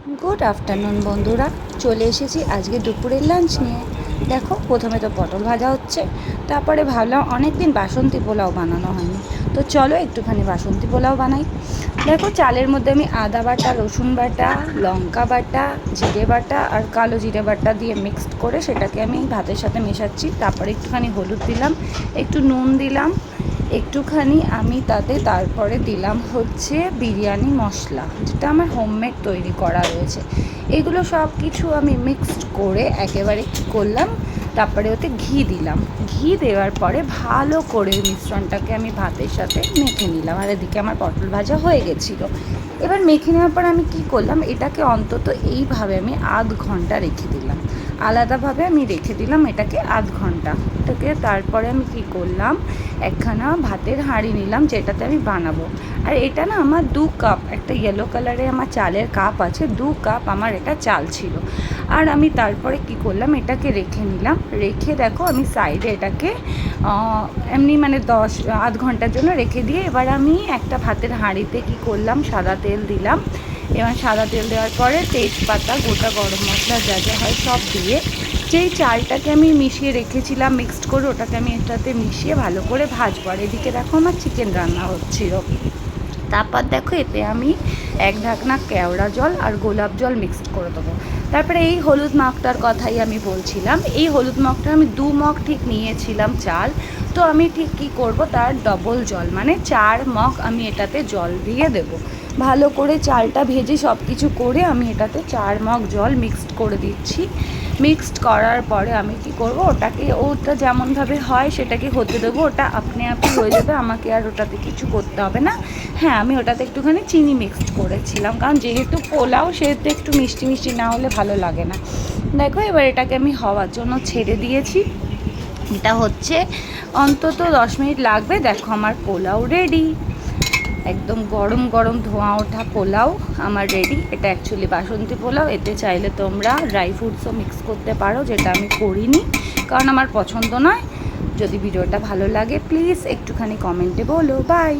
Good afternoon বন্ধুরা, চলে এসেছি আজকে দুপুরের লাঞ্চ নিয়ে। দেখো, প্রথমে তো পটল ভাজা হচ্ছে, তারপরে ভাবলাম অনেক দিন বাসন্তী পোলাও বানানো হয়নি, তো চলো একটুখানি বাসন্তী পোলাও বানাই। দেখো, চালের মধ্যে আমি আদা বাটা, রসুন বাটা, লঙ্কা বাটা, জিরে বাটা আর কালো জিরে বাটা দিয়ে মিক্সড করে সেটাকে আমি ভাতের সাথে মেশাচ্ছি। তারপরে একটুখানি হলুদ দিলাম, একটু নুন দিলাম, একটুখানি আমি তারপরে দিলাম হচ্ছে বিরিয়ানি মশলা, যেটা আমার হোমমেড তৈরি করা রয়েছে। এগুলো সব কিছু আমি মিক্সড করে একেবারে কী করলাম, তারপরে ওতে ঘি দিলাম। ঘি দেওয়ার পরে ভালো করে মিশ্রণটাকে আমি ভাতের সাথে মেখে নিলাম। আর এদিকে আমার পটল ভাজা হয়ে গেছিলো। এবার মেখে নেওয়ার পর আমি কি করলাম, এটাকে অন্তত এইভাবে আমি আধ ঘন্টা রেখে দিলাম। আলাদাভাবে আমি রেখে দিলাম এটাকে আধ ঘন্টা। এটাকে তারপরে আমি কি করলাম, একখানা ভাতের হাঁড়ি নিলাম যেটাতে আমি বানাবো। আর এটা না আমার 2 কাপ, একটা ইয়েলো কালারে আমার চালের কাপ আছে, 2 কাপ আমার এটা চাল ছিল। আর আমি তারপরে কি করলাম, এটাকে রেখে নিলাম। রেখে দেখো আমি সাইডে এটাকে এমনি মানে আধ ঘন্টার জন্য রেখে দিয়ে এবার আমি একটা ভাতের হাঁড়িতে কি করলাম, সাদা তেল দিলাম। এবার সাদা তেল দেওয়ার পরে তেজপাতা, গোটা গরম মশলা যা যা হয় সব দিয়ে যেই চালটাকে আমি মিশিয়ে রেখেছিলাম মিক্সড করে, ওটাকে আমি এটাতে মিশিয়ে ভালো করে ভাজবো। আর এদিকে দেখো আমার চিকেন রান্না হচ্ছিল। তারপর দেখো এতে আমি 1 ঢাকনা কেওড়া জল আর গোলাপ জল মিক্সড করে দেবো। তারপরে এই হলুদ মাখটার কথাই আমি বলছিলাম, এই হলুদ মাখটা আমি 2 মগ ঠিক নিয়েছিলাম চাল, তো আমি ঠিক কী করব, তার ডবল জল মানে 4 মগ আমি এটাতে জল দিয়ে দেব। ভালো করে চালটা ভেজে সব কিছু করে আমি এটাতে 4 মগ জল মিক্সড করে দিচ্ছি। মিক্সড করার পরে আমি কি করব, ওটা যেমনভাবে হয় সেটাকে হতে দেবো। ওটা আপনি আপনি হয়ে যাবে, আমাকে আর ওটাতে কিছু করতে হবে না। হ্যাঁ, আমি ওটাতে একটুখানি চিনি মিক্সড করেছিলাম, কারণ যেহেতু পোলাও সেহেতু একটু মিষ্টি মিষ্টি না হলে ভালো লাগে না। দেখো, এবার এটাকে আমি হওয়ার জন্য ছেড়ে দিয়েছি। এটা হচ্ছে অন্তত 10 মিনিট লাগবে। দেখো আমার পোলাও রেডি, একদম গরম গরম ধোঁয়া ওঠা পোলাও আমার রেডি। এটা অ্যাকচুয়ালি বাসন্তী পোলাও, এতে চাইলে তোমরা ড্রাই ফ্রুটসও মিক্স করতে পারো, যেটা আমি করিনি কারণ আমার পছন্দ নয়। যদি ভিডিওটা ভালো লাগে প্লিজ একটুখানি কমেন্টে বলো। বাই।